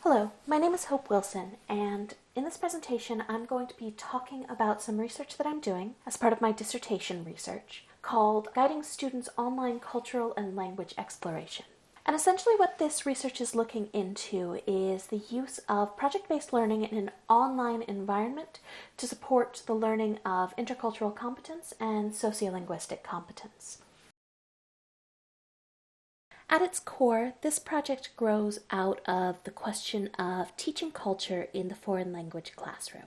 Hello, my name is Hope Wilson, and in this presentation I'm going to be talking about some research that I'm doing as part of my dissertation research called Guiding Students' Online Cultural and Language Exploration. And essentially what this research is looking into is the use of project-based learning in an online environment to support the learning of intercultural competence and sociolinguistic competence. At its core, this project grows out of the question of teaching culture in the foreign language classroom.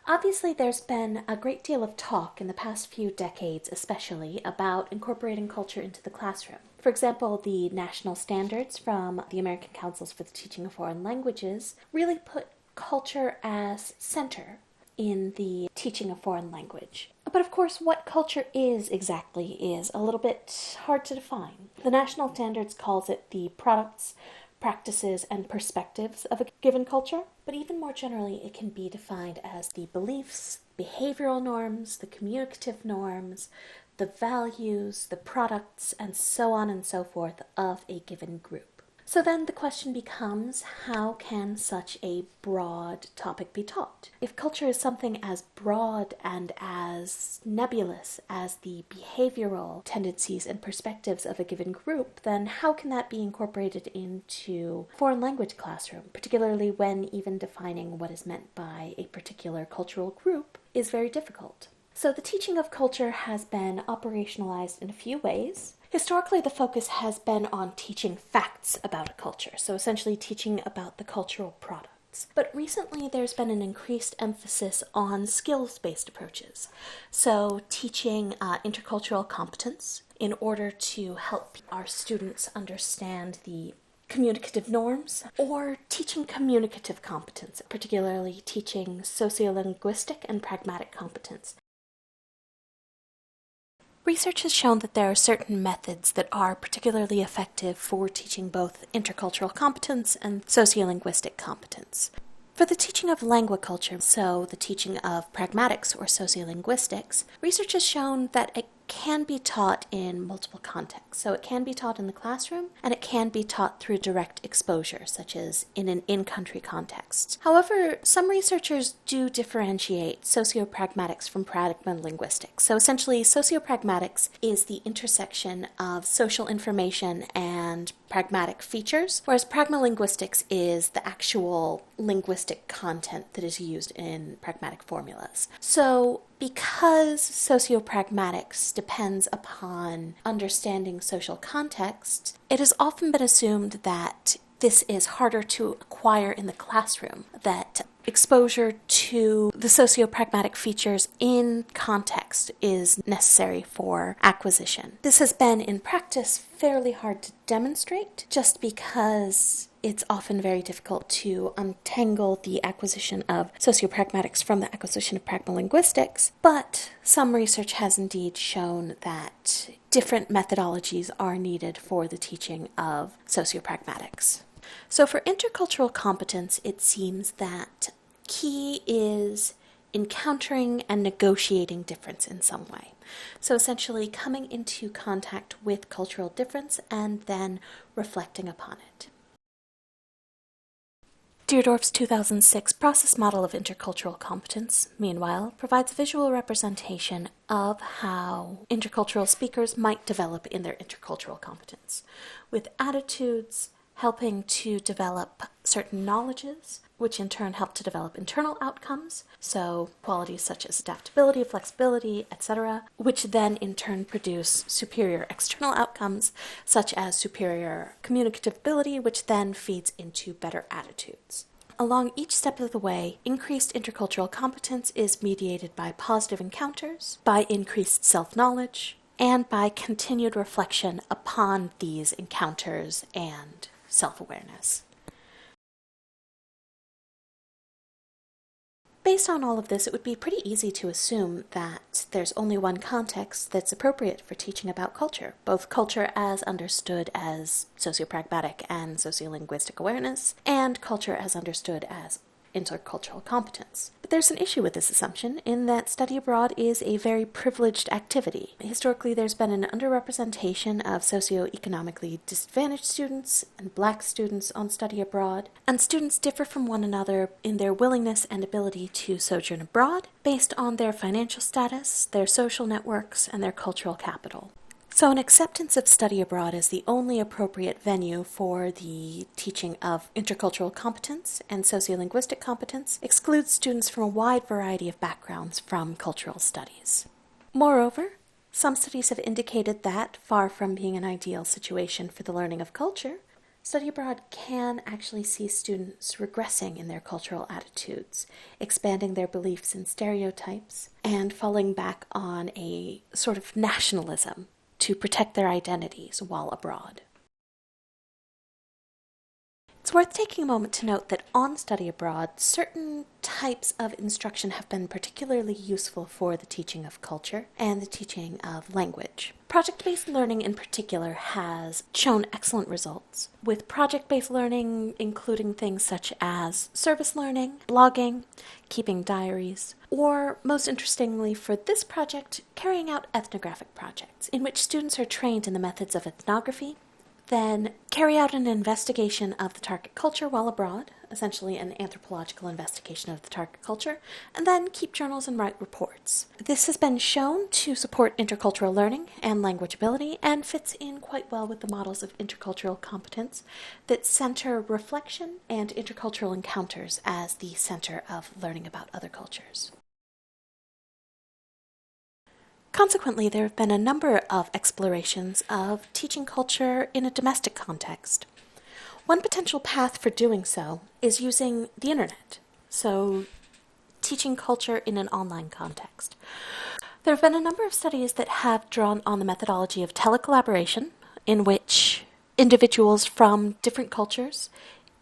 Obviously, there's been a great deal of talk in the past few decades, especially, about incorporating culture into the classroom. For example, the national standards from the American Councils for the Teaching of Foreign Languages really put culture as center in the teaching of foreign language. But of course, what culture is exactly is a little bit hard to define. The national standards calls it the products, practices, and perspectives of a given culture, but even more generally, it can be defined as the beliefs, behavioral norms, the communicative norms, the values, the products, and so on and so forth of a given group. So then the question becomes, how can such a broad topic be taught? If culture is something as broad and as nebulous as the behavioral tendencies and perspectives of a given group, then how can that be incorporated into a foreign language classroom, particularly when even defining what is meant by a particular cultural group is very difficult? So the teaching of culture has been operationalized in a few ways. Historically, the focus has been on teaching facts about a culture, so essentially teaching about the cultural products. But recently, there's been an increased emphasis on skills-based approaches, so teaching intercultural competence in order to help our students understand the communicative norms, or teaching communicative competence, particularly teaching sociolinguistic and pragmatic competence. Research has shown that there are certain methods that are particularly effective for teaching both intercultural competence and sociolinguistic competence. For the teaching of languaculture, so the teaching of pragmatics or sociolinguistics, research has shown that it can be taught in multiple contexts. So it can be taught in the classroom, and it can be taught through direct exposure, such as in an in-country context. However, some researchers do differentiate sociopragmatics from pragmalinguistics. So essentially, sociopragmatics is the intersection of social information and pragmatic features, whereas pragmalinguistics is the actual linguistic content that is used in pragmatic formulas. So because sociopragmatics depends upon understanding social context, it has often been assumed that this is harder to acquire in the classroom, that exposure to the sociopragmatic features in context is necessary for acquisition. This has been, in practice, fairly hard to demonstrate, just because it's often very difficult to untangle the acquisition of sociopragmatics from the acquisition of pragmalinguistics, but some research has indeed shown that different methodologies are needed for the teaching of sociopragmatics. So for intercultural competence, it seems that key is encountering and negotiating difference in some way. So essentially coming into contact with cultural difference and then reflecting upon it. Deardorff's 2006 process model of intercultural competence, meanwhile, provides a visual representation of how intercultural speakers might develop in their intercultural competence, with attitudes helping to develop certain knowledges, which in turn help to develop internal outcomes, so qualities such as adaptability, flexibility, etc., which then in turn produce superior external outcomes, such as superior communicative ability, which then feeds into better attitudes. Along each step of the way, increased intercultural competence is mediated by positive encounters, by increased self-knowledge, and by continued reflection upon these encounters and self-awareness. Based on all of this, it would be pretty easy to assume that there's only one context that's appropriate for teaching about culture, both culture as understood as sociopragmatic and sociolinguistic awareness, and culture as understood as intercultural competence. But there's an issue with this assumption in that study abroad is a very privileged activity. Historically, there's been an underrepresentation of socioeconomically disadvantaged students and Black students on study abroad, and students differ from one another in their willingness and ability to sojourn abroad based on their financial status, their social networks, and their cultural capital. So an acceptance of study abroad as the only appropriate venue for the teaching of intercultural competence and sociolinguistic competence excludes students from a wide variety of backgrounds from cultural studies. Moreover, some studies have indicated that, far from being an ideal situation for the learning of culture, study abroad can actually see students regressing in their cultural attitudes, expanding their beliefs in stereotypes, and falling back on a sort of nationalism to protect their identities while abroad. It's worth taking a moment to note that on study abroad, certain types of instruction have been particularly useful for the teaching of culture and the teaching of language. Project-based learning in particular has shown excellent results, with project-based learning including things such as service learning, blogging, keeping diaries, or, most interestingly for this project, carrying out ethnographic projects, in which students are trained in the methods of ethnography, then carry out an investigation of the target culture while abroad, essentially an anthropological investigation of the target culture, and then keep journals and write reports. This has been shown to support intercultural learning and language ability and fits in quite well with the models of intercultural competence that center reflection and intercultural encounters as the center of learning about other cultures. Consequently, there have been a number of explorations of teaching culture in a domestic context. One potential path for doing so is using the internet, so teaching culture in an online context. There have been a number of studies that have drawn on the methodology of telecollaboration, in which individuals from different cultures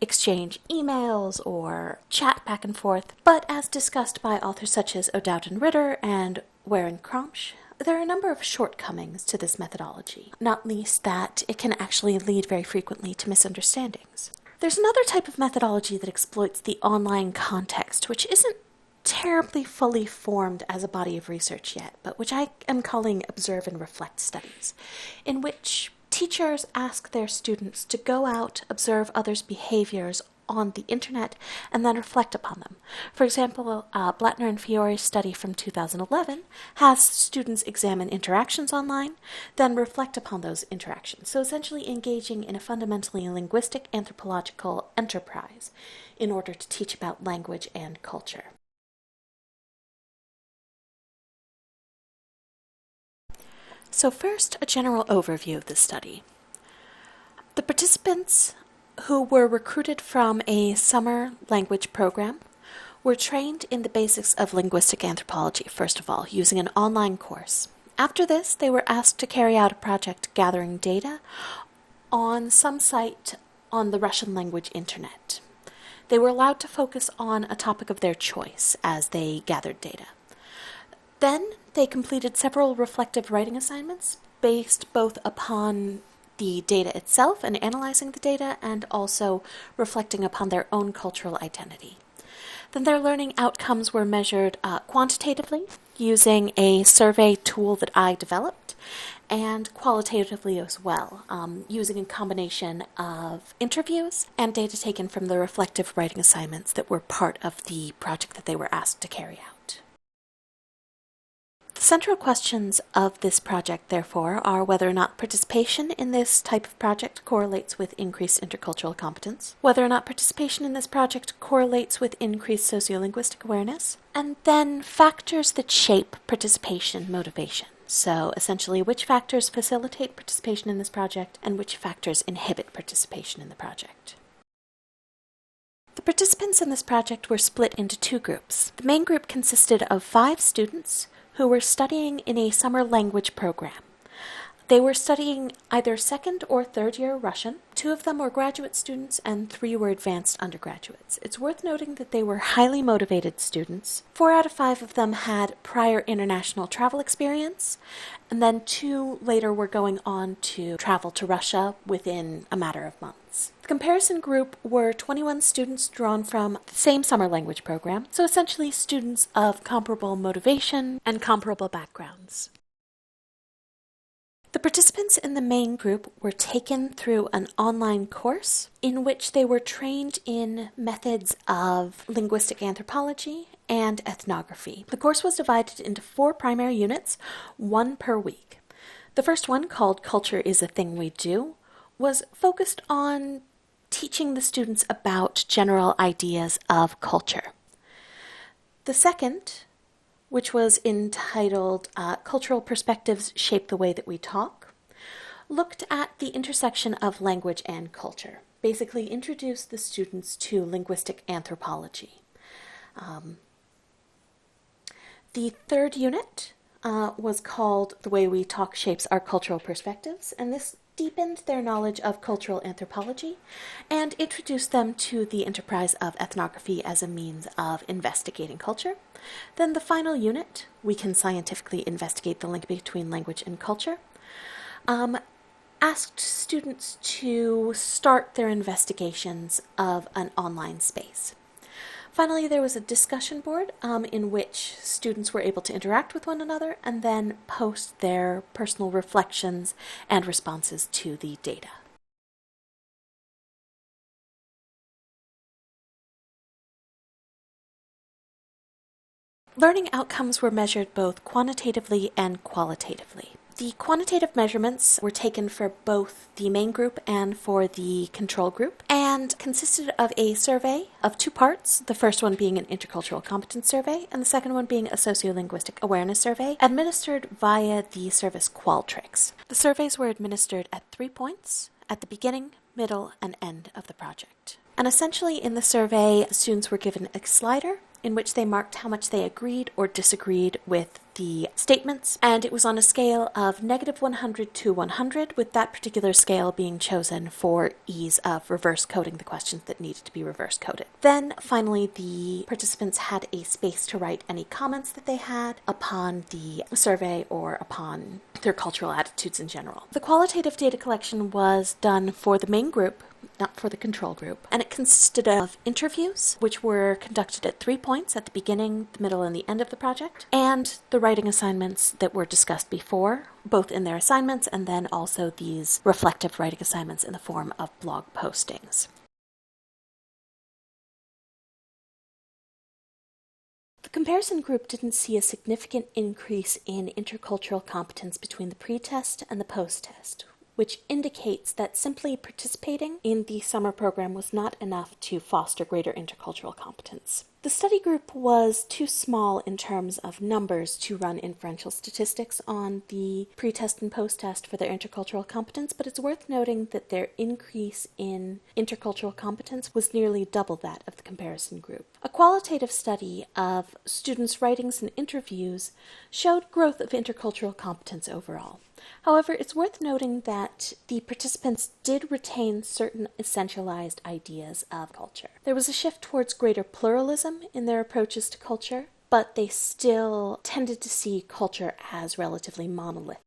exchange emails or chat back and forth, but as discussed by authors such as O'Dowd and Ritter and Waring-Kromsch, there are a number of shortcomings to this methodology, not least that it can actually lead very frequently to misunderstandings. There's another type of methodology that exploits the online context, which isn't terribly fully formed as a body of research yet, but which I am calling observe and reflect studies, in which teachers ask their students to go out, observe others' behaviors on the internet, and then reflect upon them. For example, Blattner and Fiore's study from 2011 has students examine interactions online, then reflect upon those interactions. So essentially engaging in a fundamentally linguistic anthropological enterprise in order to teach about language and culture. So first, a general overview of the study. The participants who were recruited from a summer language program were trained in the basics of linguistic anthropology, first of all, using an online course. After this, they were asked to carry out a project gathering data on some site on the Russian language internet. They were allowed to focus on a topic of their choice as they gathered data. Then they completed several reflective writing assignments based both upon the data itself and analyzing the data, and also reflecting upon their own cultural identity. Then their learning outcomes were measured quantitatively using a survey tool that I developed, and qualitatively as well, using a combination of interviews and data taken from the reflective writing assignments that were part of the project that they were asked to carry out. The central questions of this project, therefore, are whether or not participation in this type of project correlates with increased intercultural competence, whether or not participation in this project correlates with increased sociolinguistic awareness, and then factors that shape participation motivation. So, essentially, which factors facilitate participation in this project and which factors inhibit participation in the project. The participants in this project were split into two groups. The main group consisted of 5 students who were studying in a summer language program. They were studying either second or third year Russian. 2 of them were graduate students and 3 were advanced undergraduates. It's worth noting that they were highly motivated students. 4 out of 5 of them had prior international travel experience, and then 2 later were going on to travel to Russia within a matter of months. The comparison group were 21 students drawn from the same summer language program, so essentially students of comparable motivation and comparable backgrounds. The participants in the main group were taken through an online course in which they were trained in methods of linguistic anthropology and ethnography. The course was divided into 4 primary units, 1 per week. The first one, called Culture is a Thing We Do, was focused on teaching the students about general ideas of culture. The second, which was entitled Cultural Perspectives Shape the Way That We Talk, looked at the intersection of language and culture, basically introduced the students to linguistic anthropology. The third unit was called The Way We Talk Shapes Our Cultural Perspectives, and this deepened their knowledge of cultural anthropology and introduced them to the enterprise of ethnography as a means of investigating culture. Then the final unit, We Can Scientifically Investigate the Link Between Language and Culture, asked students to start their investigations of an online space. Finally, there was a discussion board in which students were able to interact with one another and then post their personal reflections and responses to the data. Learning outcomes were measured both quantitatively and qualitatively. The quantitative measurements were taken for both the main group and for the control group, and consisted of a survey of 2 parts, the first one being an intercultural competence survey, and the second one being a sociolinguistic awareness survey, administered via the service Qualtrics. The surveys were administered at 3 points, at the beginning, middle, and end of the project. And essentially in the survey, the students were given a slider in which they marked how much they agreed or disagreed with the statements, and it was on a scale of -100 to 100, with that particular scale being chosen for ease of reverse coding the questions that needed to be reverse coded. Then, finally, the participants had a space to write any comments that they had upon the survey or upon their cultural attitudes in general. The qualitative data collection was done for the main group, not for the control group, and it consisted of interviews, which were conducted at 3 points, at the beginning, the middle, and the end of the project, and the writing assignments that were discussed before, both in their assignments and then also these reflective writing assignments in the form of blog postings. The comparison group didn't see a significant increase in intercultural competence between the pre-test and the post-test, which indicates that simply participating in the summer program was not enough to foster greater intercultural competence. The study group was too small in terms of numbers to run inferential statistics on the pre-test and post-test for their intercultural competence, but it's worth noting that their increase in intercultural competence was nearly double that of the comparison group. A qualitative study of students' writings and interviews showed growth of intercultural competence overall. However, it's worth noting that the participants did retain certain essentialized ideas of culture. There was a shift towards greater pluralism in their approaches to culture, but they still tended to see culture as relatively monolithic.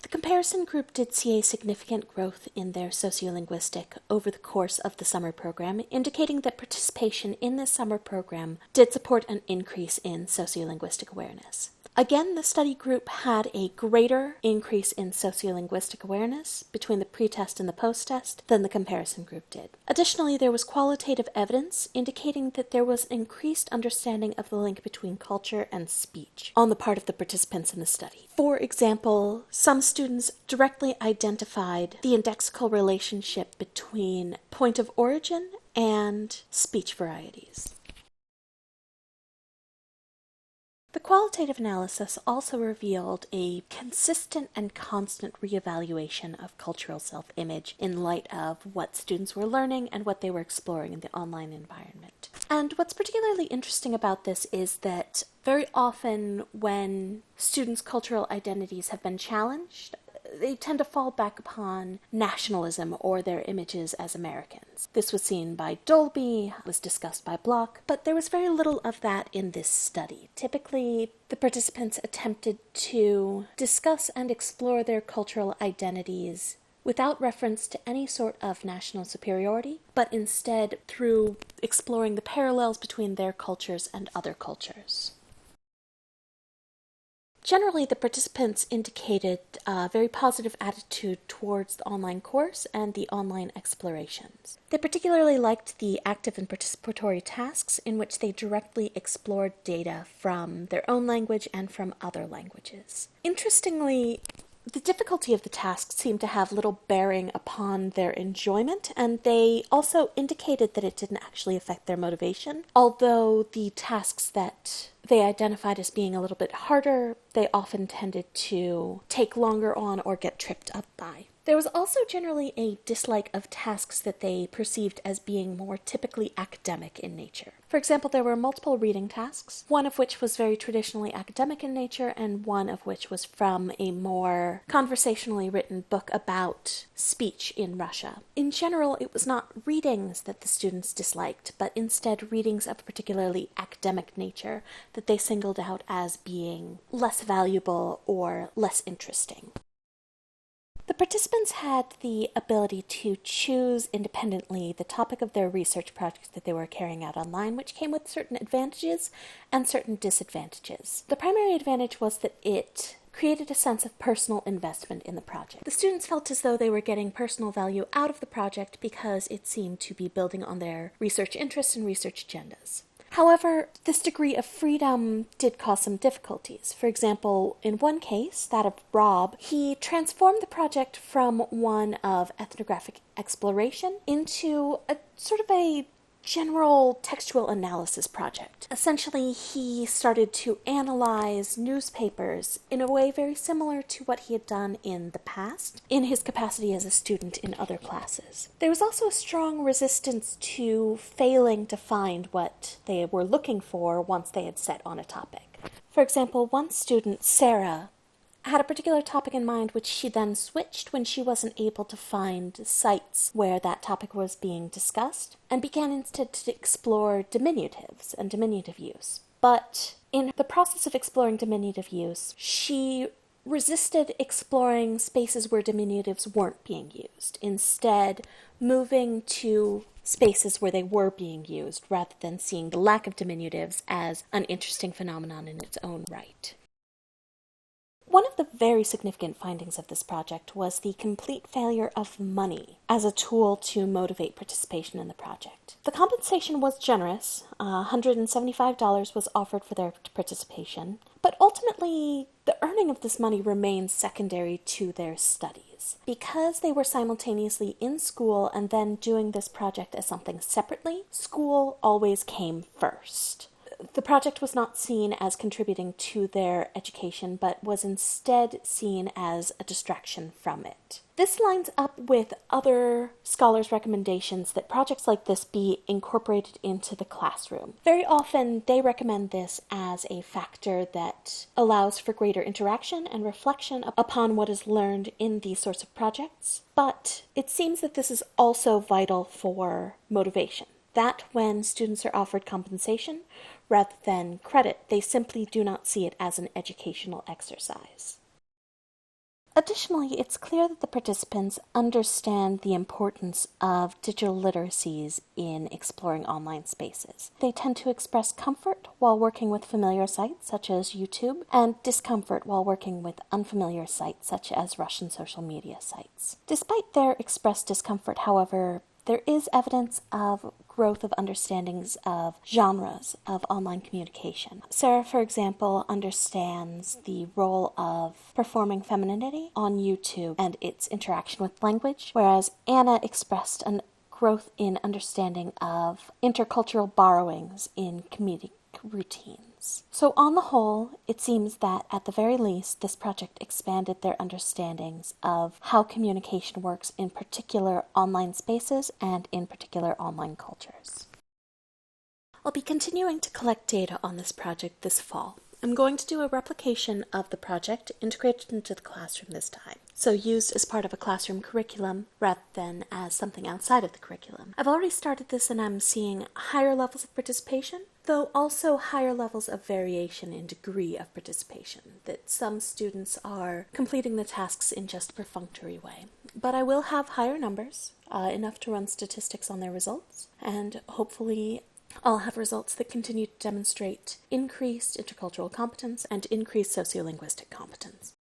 The comparison group did see a significant growth in their sociolinguistic over the course of the summer program, indicating that participation in this summer program did support an increase in sociolinguistic awareness. Again, the study group had a greater increase in sociolinguistic awareness between the pre-test and the post-test than the comparison group did. Additionally, there was qualitative evidence indicating that there was increased understanding of the link between culture and speech on the part of the participants in the study. For example, some students directly identified the indexical relationship between point of origin and speech varieties. The qualitative analysis also revealed a consistent and constant reevaluation of cultural self-image in light of what students were learning and what they were exploring in the online environment. And what's particularly interesting about this is that Very often when students' cultural identities have been challenged, they tend to fall back upon nationalism or their images as Americans. This was seen by Dolby, was discussed by Block, but there was very little of that in this study. Typically, the participants attempted to discuss and explore their cultural identities without reference to any sort of national superiority, but instead through exploring the parallels between their cultures and other cultures. Generally, the participants indicated a very positive attitude towards the online course and the online explorations. They particularly liked the active and participatory tasks in which they directly explored data from their own language and from other languages. Interestingly, the difficulty of the tasks seemed to have little bearing upon their enjoyment, and they also indicated that it didn't actually affect their motivation. Although the tasks that they identified as being a little bit harder, they often tended to take longer on or get tripped up by. There was also generally a dislike of tasks that they perceived as being more typically academic in nature. For example, there were multiple reading tasks, one of which was very traditionally academic in nature, and one of which was from a more conversationally written book about speech in Russia. In general, it was not readings that the students disliked, but instead readings of a particularly academic nature that they singled out as being less valuable or less interesting. The participants had the ability to choose independently the topic of their research project that they were carrying out online, which came with certain advantages and certain disadvantages. The primary advantage was that it created a sense of personal investment in the project. The students felt as though they were getting personal value out of the project because it seemed to be building on their research interests and research agendas. However, this degree of freedom did cause some difficulties. For example, in one case, that of Rob, he transformed the project from one of ethnographic exploration into a sort of a general textual analysis project. Essentially, he started to analyze newspapers in a way very similar to what he had done in the past, in his capacity as a student in other classes. There was also a strong resistance to failing to find what they were looking for once they had set on a topic. For example, one student, Sarah, had a particular topic in mind which she then switched when she wasn't able to find sites where that topic was being discussed, and began instead to explore diminutives and diminutive use. But in the process of exploring diminutive use, she resisted exploring spaces where diminutives weren't being used, instead moving to spaces where they were being used rather than seeing the lack of diminutives as an interesting phenomenon in its own right. One of the very significant findings of this project was the complete failure of money as a tool to motivate participation in the project. The compensation was generous. $175 was offered for their participation, but ultimately the earning of this money remained secondary to their studies. Because they were simultaneously in school and then doing this project as something separately, school always came first. The project was not seen as contributing to their education, but was instead seen as a distraction from it. This lines up with other scholars' recommendations that projects like this be incorporated into the classroom. Very often, they recommend this as a factor that allows for greater interaction and reflection upon what is learned in these sorts of projects, but it seems that this is also vital for motivation. That when students are offered compensation rather than credit, they simply do not see it as an educational exercise. Additionally, it's clear that the participants understand the importance of digital literacies in exploring online spaces. They tend to express comfort while working with familiar sites such as YouTube, and discomfort while working with unfamiliar sites such as Russian social media sites. Despite their expressed discomfort, however, there is evidence of growth of understandings of genres of online communication. Sarah, for example, understands the role of performing femininity on YouTube and its interaction with language, whereas Anna expressed a growth in understanding of intercultural borrowings in comedic routines. So on the whole, it seems that at the very least, this project expanded their understandings of how communication works in particular online spaces and in particular online cultures. I'll be continuing to collect data on this project this fall. I'm going to do a replication of the project integrated into the classroom this time, so used as part of a classroom curriculum rather than as something outside of the curriculum. I've already started this and I'm seeing higher levels of participation, though also higher levels of variation in degree of participation, that some students are completing the tasks in just a perfunctory way. But I will have higher numbers, enough to run statistics on their results, and hopefully I'll have results that continue to demonstrate increased intercultural competence and increased sociolinguistic competence.